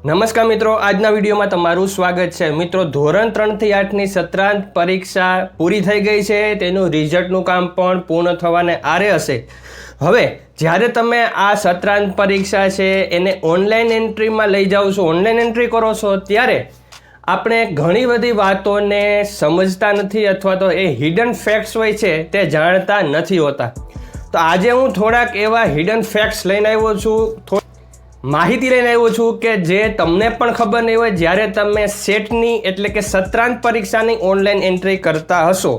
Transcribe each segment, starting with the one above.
નમસ્કાર મિત્રો, આજના વિડીયોમાં તમારું સ્વાગત છે। મિત્રો, ધોરણ 3 થી 8ની સત્રાંત પરીક્ષા પૂરી થઈ ગઈ છે। તેનું રિઝલ્ટનું કામ પણ પૂર્ણ થવાને આરે હશે। હવે જ્યારે તમે આ સત્રાંત પરીક્ષા છે એને ઓનલાઈન એન્ટ્રીમાં લઈ જાઓ છો, ઓનલાઈન એન્ટ્રી કરો છો, ત્યારે આપણે ઘણી બધી વાતોને સમજતા નથી અથવા તો એ હિડન ફેક્ટ્સ હોય છે તે જાણતા નથી હોતા। તો આજે હું થોડાક એવા હિડન ફેક્ટ્સ લઈને આવ્યો છું, માહિતી લઈને આવ્યો છું કે જે તમને પણ ખબર નહીં હોય જ્યારે તમે સેટની એટલે કે સત્રાંત પરીક્ષાની ઓનલાઈન એન્ટ્રી કરતા હશો।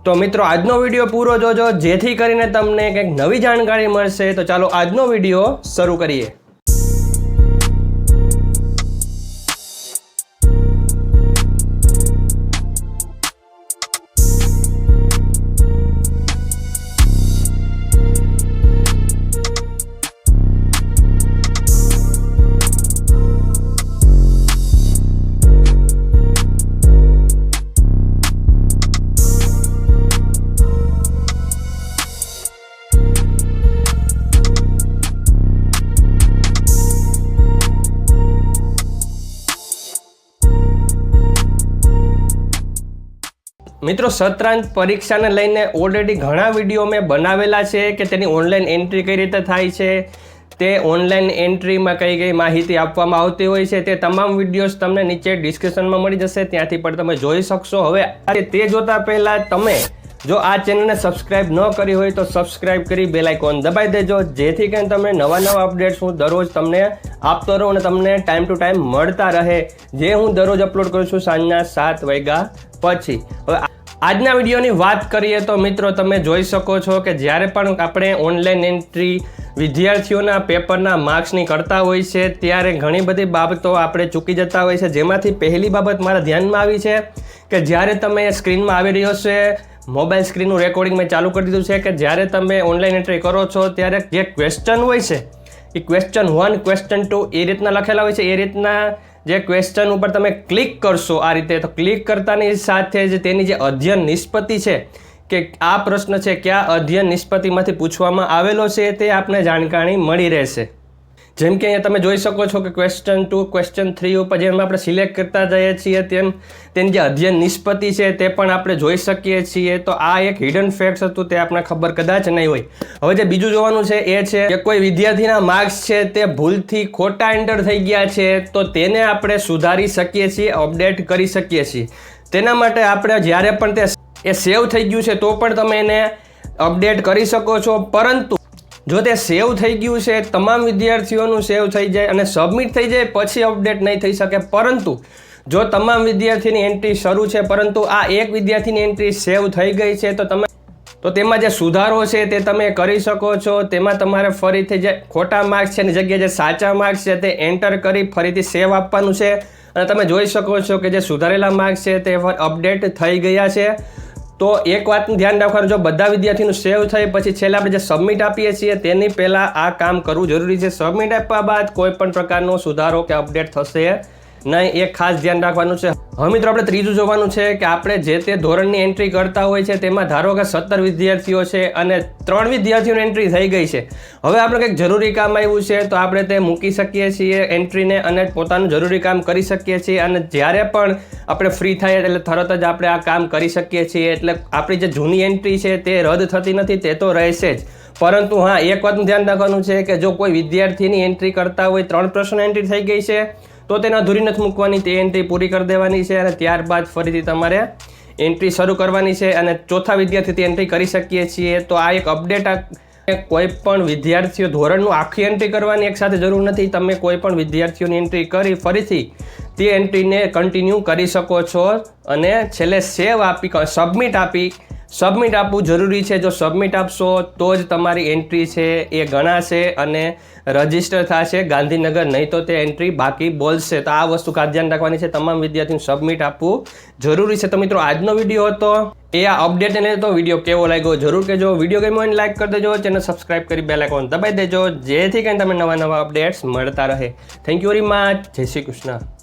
તો મિત્રો, આજનો વિડીયો પૂરો જોજો જેથી કરીને તમને કંઈક નવી જાણકારી મળશે। તો ચાલો આજનો વિડીયો શરૂ કરીએ। મિત્રો, સત્રાંત પરીક્ષાને લઈને ઓલરેડી ઘણા વિડીયો મેં બનાવેલા છે કે તેની ઓનલાઈન એન્ટ્રી કઈ રીતે થાય છે, તે ઓનલાઈન એન્ટ્રીમાં કઈ કઈ માહિતી આપવામાં આવતી હોય છે, તે તમામ વિડીયોઝ તમને નીચે ડિસ્ક્રિપ્શનમાં મળી જશે, ત્યાંથી પણ તમે જોઈ શકશો। હવે તે જોતા પહેલાં તમે જો આ ચેનલને સબસ્ક્રાઈબ ન કરી હોય તો સબસ્ક્રાઈબ કરી બેલ આઇકોન દબાવી દેજો, જેથી કરીને તમને નવા અપડેટ્સ હું દરરોજ તમને આપતો રહું અને તમને ટાઈમ ટુ ટાઈમ મળતા રહે, જે હું દરરોજ અપલોડ કરું છું સાંજના 7 વાગ્યા પછી। હવે આજના વિડીયોની વાત કરીએ તો મિત્રો, તમે જોઈ શકો છો કે જ્યારે પણ આપણે ઓનલાઈન એન્ટ્રી વિદ્યાર્થીઓના પેપરના માર્ક્સની કરતા હોય છે ત્યારે ઘણી બધી બાબતો આપણે ચૂકી જતા હોય છે। જેમાંથી પહેલી બાબત મારા ધ્યાનમાં આવી છે કે જ્યારે તમે સ્ક્રીનમાં આવી રહ્યો છે, મોબાઈલ સ્ક્રીનનું રેકોર્ડિંગ મેં ચાલુ કરી દીધું છે કે જ્યારે તમે ઓનલાઈન એન્ટ્રી કરો છો ત્યારે જે ક્વેશ્ચન હોય છે એ ક્વેશ્ચન 1, ક્વેશ્ચન 2 એ રીતના લખેલા હોય છે। એ રીતના જે ક્વેશ્ચન ઉપર તમે ક્લિક કરશો આ રીતે, તો ક્લિક કરતાની સાથે જ તેની જે અધ્યયન નિષ્પત્તિ છે કે આ પ્રશ્ન છે કયા અધ્યયન નિષ્પત્તિમાંથી પૂછવામાં આવેલો છે તે આપને જાણકારી મળી રહેશે। જેમ કે અહીંયા તમે જોઈ શકો છો કે ક્વેશ્ચન 2, ક્વેશ્ચન 3 ઉપર જેમ આપણે સિલેક્ટ કરતા જઈએ છીએ તેમ તેની જે અધ્યયન નિષ્પત્તિ છે તે પણ આપણે જોઈ શકીએ છીએ। તો આ એક હિડન ફેક્ટ્સ હતું, તે આપણને ખબર કદાચ નહીં હોય। હવે જે બીજું જોવાનું છે એ છે કે કોઈ વિદ્યાર્થીના માર્ક્સ છે તે ભૂલથી ખોટા એન્ટર થઈ ગયા છે તો તેને આપણે સુધારી શકીએ છીએ, અપડેટ કરી શકીએ છીએ। તેના માટે આપણે જ્યારે પણ એ સેવ થઈ ગયું છે તો પણ તમે એને અપડેટ કરી શકો છો, પરંતુ જો તે સેવ થઈ ગયું છે, તમામ વિદ્યાર્થીઓનું સેવ થઈ જાય અને સબમિટ થઈ જાય પછી અપડેટ નહીં થઈ શકે। પરંતુ જો તમામ વિદ્યાર્થીની એન્ટ્રી શરૂ છે પરંતુ આ એક વિદ્યાર્થીની એન્ટ્રી સેવ થઈ ગઈ છે તો તેમાં જે સુધારો છે તે તમે કરી શકો છો। તેમાં તમારે ફરીથી જે ખોટા માર્ક્સ છે એની જગ્યાએ જે સાચા માર્ક્સ છે તે એન્ટર કરી ફરીથી સેવ આપવાનું છે અને તમે જોઈ શકો છો કે જે સુધારેલા માર્ક્સ છે તે અપડેટ થઈ ગયા છે। તો એક વાતનું ધ્યાન રાખવાનું, જો બધા વિદ્યાર્થીનું સેવ થઈ પછી છેલ્લે આપણે જે સબમિટ આપીએ છીએ તેની પહેલાં આ કામ કરવું જરૂરી છે। સબમિટ આપ્યા બાદ કોઈ પણ પ્રકારનો સુધારો કે અપડેટ થશે નહીં, એ ખાસ ધ્યાન રાખવાનું છે। હવે મિત્રો, આપણે ત્રીજું જોવાનું છે કે આપણે જે તે ધોરણની એન્ટ્રી કરતા હોય છે તેમાં ધારો કે 17 વિદ્યાર્થીઓ છે અને 3 વિદ્યાર્થીઓની એન્ટ્રી થઈ ગઈ છે। હવે આપણે કંઈક જરૂરી કામ આવ્યું છે તો આપણે તે મૂકી શકીએ છીએ એન્ટ્રીને અને પોતાનું જરૂરી કામ કરી શકીએ છીએ, અને જ્યારે પણ આપણે ફ્રી થાય એટલે તરત જ આપણે આ કામ કરી શકીએ છીએ। એટલે આપણી જે જૂની એન્ટ્રી છે તે રદ થતી નથી, તે તો રહેશે જ। પરંતુ હા, એક વાતનું ધ્યાન રાખવાનું છે કે જો કોઈ વિદ્યાર્થીની એન્ટ્રી કરતા હોય, 3 પ્રશ્ન એન્ટ્રી થઈ ગઈ છે તો તેને અધૂરી નથી મૂકવાની, તે એન્ટ્રી પૂરી કરી દેવાની છે અને ત્યારબાદ ફરીથી તમારે એન્ટ્રી શરૂ કરવાની છે અને ચોથા વિદ્યાર્થીથી એન્ટ્રી કરી શકીએ છીએ। તો આ એક અપડેટ, કોઈ પણ વિદ્યાર્થીઓ ધોરણનું આખી એન્ટ્રી કરવાની એક સાથે જરૂર નથી, તમે કોઈ પણ વિદ્યાર્થીઓની એન્ટ્રી કરી ફરીથી તે એન્ટ્રીને કન્ટિન્યુ કરી શકો છો અને છેલ્લે સેવ આપી સબમિટ આપવું જરૂરી છે। જો સબમિટ આપશો તો જ તમારી એન્ટ્રી છે એ ગણાશે અને રજિસ્ટર થશે ગાંધીનગર, નહીં તો તે એન્ટ્રી બાકી બોલશે। તો આ વસ્તુ ખાસ ધ્યાન રાખવાની છે, તમામ વિદ્યાર્થીઓને સબમિટ આપવું જરૂરી છે। તો મિત્રો, આજનો વિડીયો હતો એ આ અપડેટને તો વિડીયો કેવો લાગ્યો જરૂર કહેજો। વિડીયો ગમ્યો હોય લાઈક કરી દેજો, ચેનલ સબસ્ક્રાઈબ કરી બેલ આઇકોન દબાવી દેજો, જેથી કરીને તમને નવા અપડેટ્સ મળતા રહે। થેન્ક યુ વેરી મચ, જય શ્રી કૃષ્ણ।